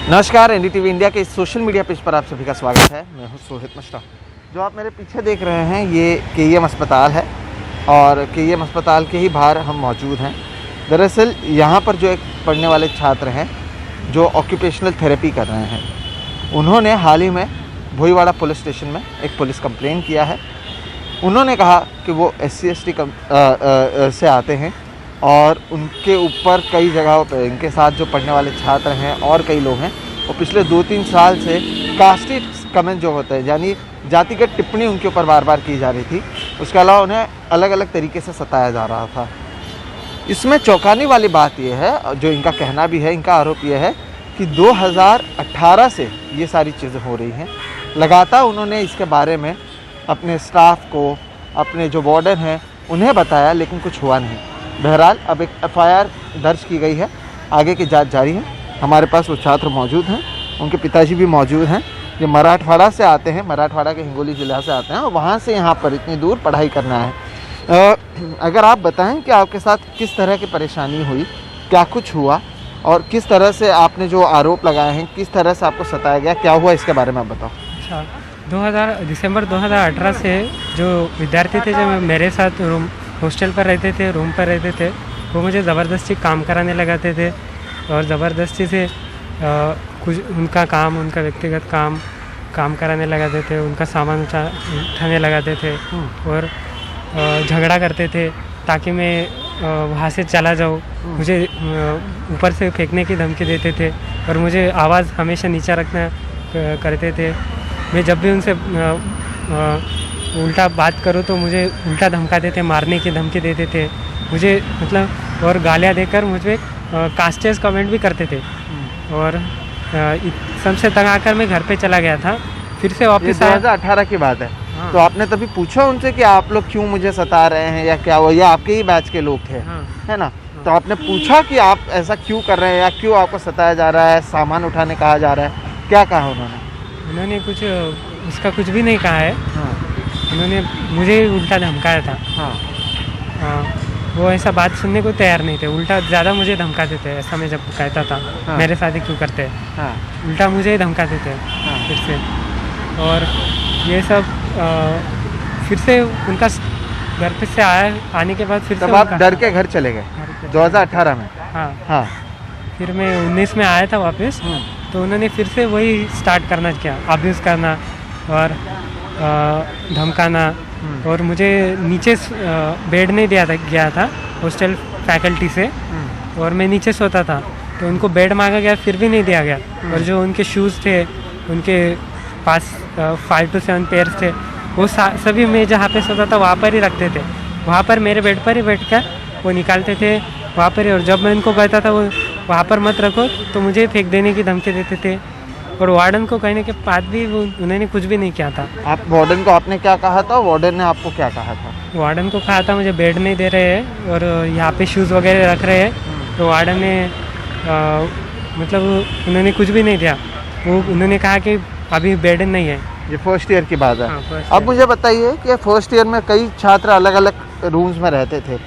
नमस्कार, NDTV India के इस सोशल मीडिया पेज पर आप सभी का स्वागत है। मैं हूं सोहित मिश्रा। जो आप मेरे पीछे देख रहे हैं ये केईएम अस्पताल है और केईएम अस्पताल के ही बाहर हम मौजूद हैं। दरअसल यहाँ पर जो एक पढ़ने वाले छात्र हैं जो ऑक्यूपेशनल थेरेपी कर रहे हैं, उन्होंने हाल ही में भोईवाड़ा पुलिस स्टेशन में एक पुलिस कंप्लेन किया है। उन्होंने कहा कि वो SC/ST से आते हैं और उनके ऊपर कई जगहों पे इनके साथ जो पढ़ने वाले छात्र हैं और कई लोग हैं, वो पिछले 2-3 साल से कास्टिस्ट कमेंट जो होते हैं, यानी जातिगत टिप्पणी उनके ऊपर बार बार की जा रही थी। उसके अलावा उन्हें अलग अलग तरीके से सताया जा रहा था। इसमें चौंकाने वाली बात यह है, जो इनका कहना भी है, इनका आरोप यह है कि 2018 से ये सारी चीज़ें हो रही हैं। लगातार उन्होंने इसके बारे में अपने स्टाफ को, अपने जो वार्डन हैं उन्हें बताया, लेकिन कुछ हुआ नहीं। बहरहाल अब एक FIR दर्ज की गई है, आगे की जांच जारी है। हमारे पास वो छात्र मौजूद हैं, उनके पिताजी भी मौजूद हैं। ये मराठवाड़ा से आते हैं, मराठवाड़ा के हिंगोली ज़िला से आते हैं और वहाँ से यहाँ पर इतनी दूर पढ़ाई करना है। अगर आप बताएं कि आपके साथ किस तरह की परेशानी हुई, क्या कुछ हुआ और किस तरह से आपने जो आरोप लगाए हैं, किस तरह से आपको सताया गया, क्या हुआ, इसके बारे में आप बताओ। अच्छा, दिसंबर 2018 से जो विद्यार्थी थे जो मेरे साथ हॉस्टल पर रहते थे, रूम पर रहते थे, वो मुझे ज़बरदस्ती काम कराने लगाते थे और ज़बरदस्ती से कुछ उनका व्यक्तिगत काम कराने लगाते थे, उनका सामान उठाने लगाते थे और झगड़ा करते थे ताकि मैं वहाँ से चला जाऊँ। मुझे ऊपर से फेंकने की धमकी देते थे और मुझे आवाज़ हमेशा नीचा रखना करते थे। मैं जब भी उनसे उल्टा बात करूँ तो मुझे उल्टा धमकाते थे, मारने की धमकी देते थे मुझे, मतलब, और गालियाँ देकर मुझ पर कास्टेज कमेंट भी करते थे। और सबसे तंग आकर मैं घर पे चला गया था। फिर से वापस 2018 की बात है। हाँ। तो आपने तभी पूछा उनसे कि आप लोग क्यों मुझे सता रहे हैं या क्या हुआ, या आपके ही बैच के लोग थे? हाँ। है ना? तो आपने पूछा कि आप ऐसा क्यों कर रहे हैं या क्यों आपको सताया जा रहा है, सामान उठाने कहा जा रहा है, क्या कहा उन्होंने कुछ उसका कुछ भी नहीं कहा है। हाँ। उन्होंने मुझे उल्टा धमकाया था। हाँ। वो ऐसा बात सुनने को तैयार नहीं थे, उल्टा ज़्यादा मुझे धमकाते थे। ऐसा मैं जब कहता था हाँ। मेरे साथ ही क्यों करते हैं, हाँ। उल्टा मुझे ही धमकाते थे। हाँ। फिर से और ये सब फिर से उनका घर पे से आने के बाद फिर तब से आप डर के घर चले गए 2018 में? हाँ। हाँ। फिर मैं 19 में आया था वापस, तो उन्होंने फिर से वही स्टार्ट करना किया, अब्यूज़ करना और धमकाना। और मुझे नीचे बेड नहीं गया था हॉस्टल फैकल्टी से, और मैं नीचे सोता था तो उनको बेड मांगा गया, फिर भी नहीं दिया गया। और जो उनके शूज़ थे, उनके पास 5 to 7 पेयर्स थे, वो सभी मैं जहाँ पे सोता था वहाँ पर ही रखते थे। वहाँ पर मेरे बेड पर ही बैठकर वो निकालते थे वहाँ पर ही। और जब मैं उनको कहता था वो वहाँ पर मत रखो, तो मुझे फेंक देने की धमकी देते थे। और वार्डन को कहने के बाद भी उन्होंने कुछ भी नहीं किया था। आप वार्डन को आपने क्या कहा था, वार्डन ने आपको क्या कहा था? वार्डन को कहा था मुझे बेड नहीं दे रहे हैं और यहाँ पे शूज़ वगैरह रख रहे हैं। तो वार्डन ने मतलब उन्होंने कुछ भी नहीं दिया। वो उन्होंने कहा कि अभी बेड नहीं है। ये फर्स्ट ईयर की बात है। हाँ, अब मुझे बताइए कि फर्स्ट ईयर में कई छात्र अलग अलग रूम्स में रहते थे।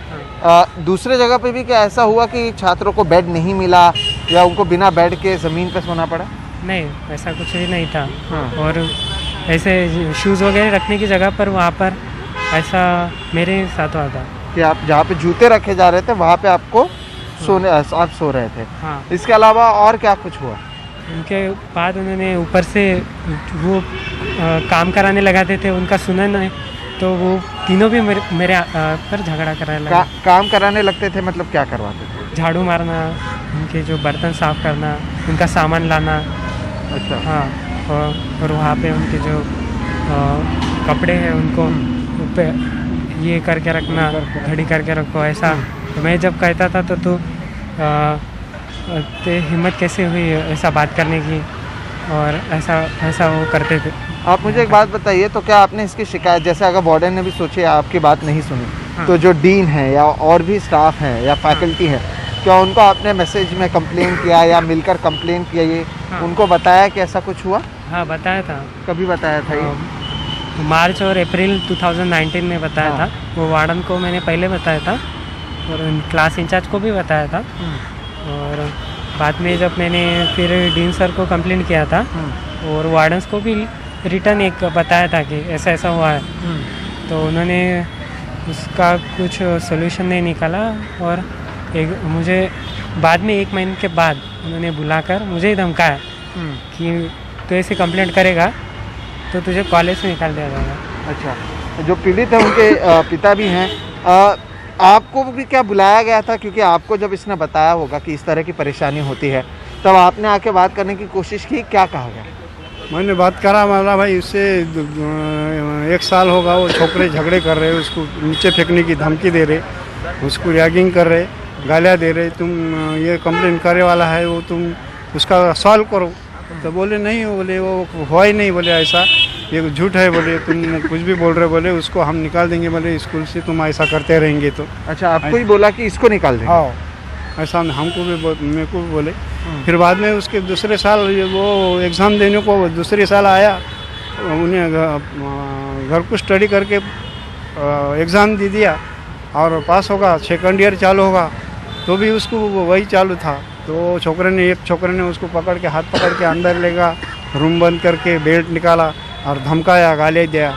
दूसरे जगह पे भी क्या ऐसा हुआ कि छात्रों को बेड नहीं मिला या उनको बिना बेड के ज़मीन पे सोना पड़ा? नहीं, ऐसा कुछ भी नहीं था। हाँ। और ऐसे शूज़ वगैरह रखने की जगह पर वहाँ पर ऐसा मेरे साथ हुआ था कि आप जहाँ पे जूते रखे जा रहे थे वहाँ पे आपको आप सो रहे थे। हाँ। इसके अलावा और क्या कुछ हुआ? उनके बाद उन्होंने ऊपर से वो काम कराने लगाते थे, उनका सुना नहीं तो वो तीनों भी मेरे पर झगड़ा कराने लगा। काम कराने लगते थे मतलब क्या करवाते थे? झाड़ू मारना, उनके जो बर्तन साफ़ करना, उनका सामान लाना। अच्छा। हाँ। और वहाँ पे उनके जो कपड़े हैं उनको पे ये करके रखना, घड़ी करके रखो, ऐसा। तो मैं जब कहता था तो तू हिम्मत कैसे हुई ऐसा बात करने की, और ऐसा वो करते थे। आप मुझे एक बात बताइए, तो क्या आपने इसकी शिकायत, जैसे अगर वार्डन ने भी सोचे आपकी बात नहीं सुनी, हाँ। तो जो डीन है या और भी स्टाफ है या फैकल्टी है, क्या उनको आपने मैसेज में कंप्लेन किया या मिलकर कंप्लेन किया, ये उनको बताया कि ऐसा कुछ हुआ? हाँ, बताया था। कभी बताया था ये? मार्च और अप्रैल 2019 में बताया था। वो वार्डन को मैंने पहले बताया था और क्लास इंचार्ज को भी बताया था। और बाद में जब मैंने फिर डीन सर को कंप्लेंट किया था और वार्डन्स को भी रिटर्न एक बताया था कि ऐसा ऐसा हुआ है, तो उन्होंने उसका कुछ सोल्यूशन नहीं निकाला और मुझे बाद में 1 महीने के बाद उन्होंने बुलाकर मुझे ही धमकाया कि तू ऐसे कंप्लेंट करेगा तो तुझे कॉलेज से निकाल दिया जाएगा। अच्छा, जो पीड़ित है उनके पिता भी हैं, आपको भी क्या बुलाया गया था? क्योंकि आपको जब इसने बताया होगा कि इस तरह की परेशानी होती है, तब आपने आके बात करने की कोशिश की, क्या कहा गया? मैंने बात करा, माला भाई उससे 1 साल होगा वो छोकरे झगड़े कर रहे, उसको नीचे फेंकने की धमकी दे रहे, उसको रैगिंग कर रहे, गालियाँ दे रहे, तुम ये कंप्लेन करे वाला है वो, तुम उसका सॉल्व करो। तो बोले नहीं, बोले वो हुआ ही नहीं, बोले ऐसा ये झूठ है, बोले तुम कुछ भी बोल रहे, बोले उसको हम निकाल देंगे, बोले स्कूल से तुम ऐसा करते रहेंगे तो। अच्छा, आपको ही बोला कि इसको निकाल देंगे? हाँ, ऐसा हमको भी मेरे को भी बोले। फिर बाद में उसके दूसरे साल वो एग्ज़ाम देने को दूसरे साल आया, उन्हें घर को स्टडी करके एग्ज़ाम दे दिया और पास होगा, 2nd ईयर चालू होगा तो भी उसको वही चालू था। तो एक छोकरे ने उसको पकड़ के हाथ पकड़ के अंदर ले गया, रूम बंद करके बेल्ट निकाला और धमकाया, गालियाँ दिया।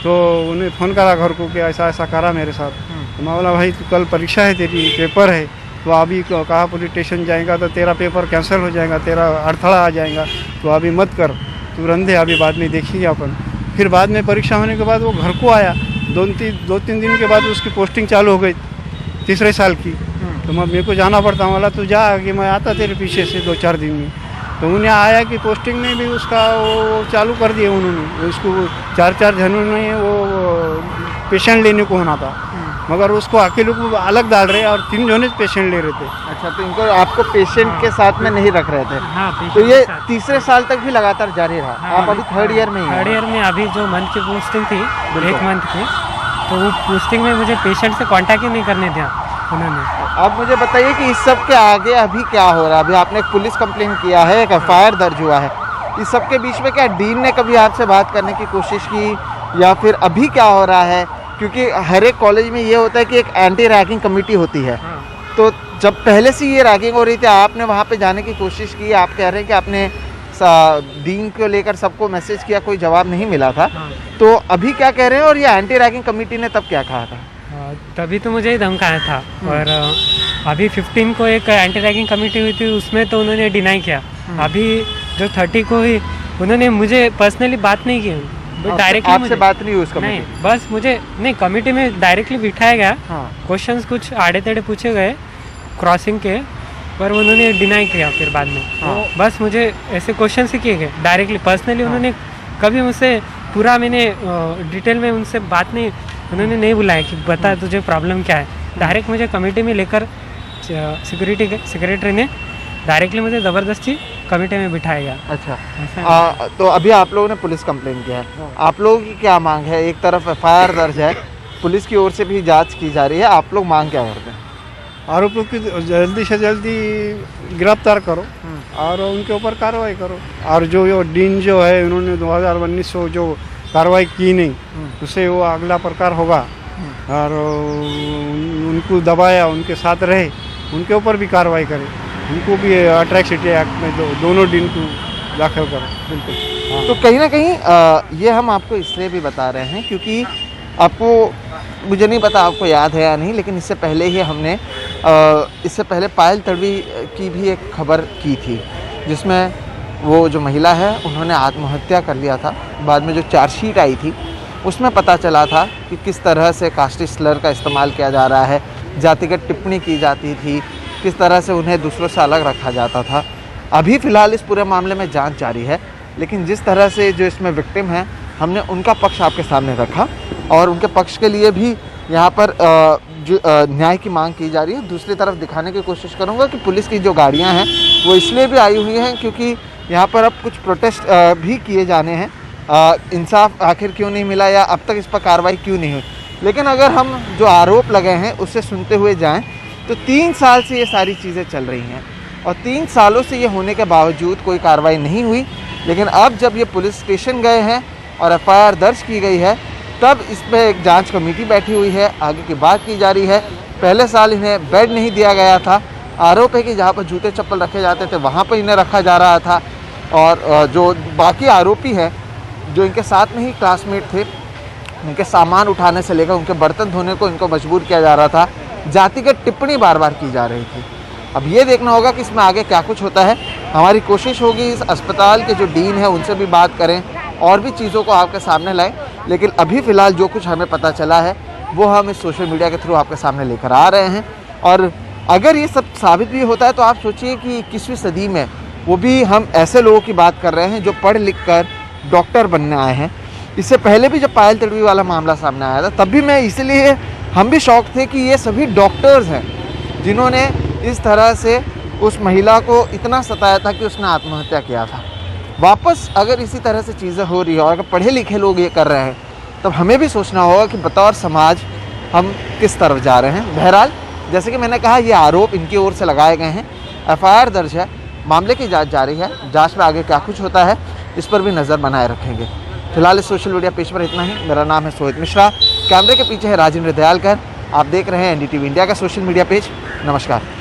तो उन्हें फ़ोन करा घर को कि ऐसा ऐसा करा मेरे साथ। तो मैं बोला भाई तू कल परीक्षा है, तेरी पेपर है, तो अभी कहा पुलिस स्टेशन जाएगा तो तेरा पेपर कैंसिल हो जाएगा, तेरा अड़थड़ा आ जाएगा, तो अभी मत कर, तू रन दे, अभी बाद में देखेंगे अपन। फिर बाद में परीक्षा होने के बाद वो घर को आया, 2-3 दिन के बाद उसकी पोस्टिंग चालू हो गई 3रे साल की। तो मेरे को जाना पड़ता, बोला तू जा कि मैं आता तेरे पीछे से 2-4 दिन में। तो उन्हें आया कि पोस्टिंग में भी उसका वो चालू कर दिया उन्होंने, उसको 4 जनों ने वो पेशेंट लेने को होना था, मगर उसको अकेले को अलग डाल रहे और 3 जने पेशेंट ले रहे थे। अच्छा, तो इनको आपको पेशेंट के साथ में नहीं रख रहे थे? हाँ, तो ये 3रे साल तक भी लगातार जारी रहा? हाँ, आप अभी 3rd ईयर में ही हैं? 3rd ईयर में अभी जो मंथ की पोस्टिंग थी 1 मंथ की, तो वो पोस्टिंग में मुझे पेशेंट से कांटेक्ट ही नहीं करने दिया उन्होंने। आप मुझे बताइए कि इस सब के आगे अभी क्या हो रहा है? अभी आपने एक पुलिस कंप्लेंट किया है, एक FIR दर्ज हुआ है, इस सब के बीच में क्या डीन ने कभी आपसे बात करने की कोशिश की या फिर अभी क्या हो रहा है? क्योंकि हर एक कॉलेज में ये होता है कि एक एंटी रैगिंग कमेटी होती है, तो जब पहले से ये रैगिंग हो रही थी, आपने वहाँ पे जाने की कोशिश की, आप कह रहे हैं कि आपने डीन को लेकर सबको मैसेज किया, कोई जवाब नहीं मिला था, तो अभी क्या कह रहे हैं? और ये एंटी रैगिंग कमेटी ने तब क्या कहा था? तभी तो मुझे ही धमकाया था। और अभी 15 को एक एंटी रैगिंग कमेटी हुई थी, उसमें तो उन्होंने डिनाई किया। अभी जो 30 को हुई, उन्होंने मुझे पर्सनली बात नहीं की, डायरेक्टली आपसे बात नहीं हुई उस कमेटी? नहीं, बस मुझे नहीं, कमेटी में डायरेक्टली बिठाया गया, क्वेश्चंस कुछ आड़े टेढ़े पूछे गए क्रॉसिंग के, पर उन्होंने डिनाई किया फिर बाद में। तो बस मुझे ऐसे क्वेश्चन ही किए गए डायरेक्टली, पर्सनली उन्होंने कभी मुझसे पूरा मैंने डिटेल में उनसे बात नहीं, उन्होंने नहीं बुलाया कि बता तुझे प्रॉब्लम क्या है। डायरेक्ट मुझे कमेटी में लेकर सेक्रेटरी ने डायरेक्टली मुझे ज़बरदस्ती कमेटी में बिठाया गया। अच्छा, तो अभी आप लोगों ने पुलिस कंप्लेंट किया है, आप लोगों की क्या मांग है? एक तरफ FIR दर्ज है, पुलिस की ओर से भी जांच की जा रही है, आप लोग मांग क्या करते हैं? आरोपियों की जल्दी से जल्दी गिरफ्तार करो और उनके ऊपर कार्रवाई करो। और जो डीन जो है, उन्होंने 2019 को जो कार्रवाई की नहीं, उससे वो अगला प्रकार होगा। और उनको दबाया, उनके साथ रहे, उनके ऊपर भी कार्रवाई करे, उनको भी अट्रैक्सिटी एक्ट में दोनों डीन को दाखिल करो। बिल्कुल। तो कहीं ना कहीं ये हम आपको इसलिए भी बता रहे हैं क्योंकि आपको, मुझे नहीं पता आपको याद है या नहीं, लेकिन इससे पहले ही हमने इससे पहले पायल तड़वी की भी एक खबर की थी, जिसमें वो जो महिला है उन्होंने आत्महत्या कर लिया था। बाद में जो चार्जशीट आई थी उसमें पता चला था कि किस तरह से कास्टी स्लर का इस्तेमाल किया जा रहा है, जातिगत टिप्पणी की जाती थी, किस तरह से उन्हें दूसरों से अलग रखा जाता था। अभी फ़िलहाल इस पूरे मामले में जांच जारी है, लेकिन जिस तरह से जो इसमें विक्टिम हैं, हमने उनका पक्ष आपके सामने रखा और उनके पक्ष के लिए भी यहाँ पर जो न्याय की मांग की जा रही है। दूसरी तरफ दिखाने की कोशिश करूँगा कि पुलिस की जो गाड़ियाँ हैं वो इसलिए भी आई हुई हैं क्योंकि यहाँ पर अब कुछ प्रोटेस्ट भी किए जाने हैं। इंसाफ आखिर क्यों नहीं मिला या अब तक इस पर कार्रवाई क्यों नहीं हुई। लेकिन अगर हम जो आरोप लगे हैं उससे सुनते हुए जाएं तो 3 साल से ये सारी चीज़ें चल रही हैं और 3 सालों से ये होने के बावजूद कोई कार्रवाई नहीं हुई। लेकिन अब जब ये पुलिस स्टेशन गए हैं और FIR दर्ज की गई है, तब इस पर एक जांच कमेटी बैठी हुई है, आगे की बात की जा रही है। पहले साल इन्हें बेड नहीं दिया गया था, आरोप है कि जहाँ पर जूते चप्पल रखे जाते थे वहाँ पर इन्हें रखा जा रहा था, और जो बाकी आरोपी हैं जो इनके साथ में ही क्लासमेट थे, उनके सामान उठाने से लेकर उनके बर्तन धोने को इनको मजबूर किया जा रहा था। जातिगत टिप्पणी बार बार की जा रही थी। अब ये देखना होगा कि इसमें आगे क्या कुछ होता है। हमारी कोशिश होगी इस अस्पताल के जो डीन है उनसे भी बात करें और भी चीज़ों को आपके सामने लाएं, लेकिन अभी फ़िलहाल जो कुछ हमें पता चला है वो हम इस सोशल मीडिया के थ्रू आपके सामने लेकर आ रहे हैं। और अगर ये सब साबित भी होता है तो आप सोचिए कि 21वीं सदी में वो भी हम ऐसे लोगों की बात कर रहे हैं जो पढ़ लिख कर डॉक्टर बनने आए हैं। इससे पहले भी जब पायल तड़वी वाला मामला सामने आया था तब भी मैं इसलिए हम भी शौक थे कि ये सभी डॉक्टर्स हैं जिन्होंने इस तरह से उस महिला को इतना सताया था कि उसने आत्महत्या किया था। वापस अगर इसी तरह से चीज़ें हो रही है और अगर पढ़े लिखे लोग ये कर रहे हैं तब हमें भी सोचना होगा कि बतौर समाज हम किस तरफ जा रहे हैं। बहरहाल जैसे कि मैंने कहा, ये आरोप इनकी ओर से लगाए गए हैं, FIR दर्ज है, मामले की जांच जारी है। जांच में आगे क्या कुछ होता है इस पर भी नज़र बनाए रखेंगे। फिलहाल इस सोशल मीडिया पेज पर इतना ही। मेरा नाम है सोहित मिश्रा, कैमरे के पीछे है राजेंद्र दयालकर। आप देख रहे हैं NDTV इंडिया का सोशल मीडिया पेज। नमस्कार।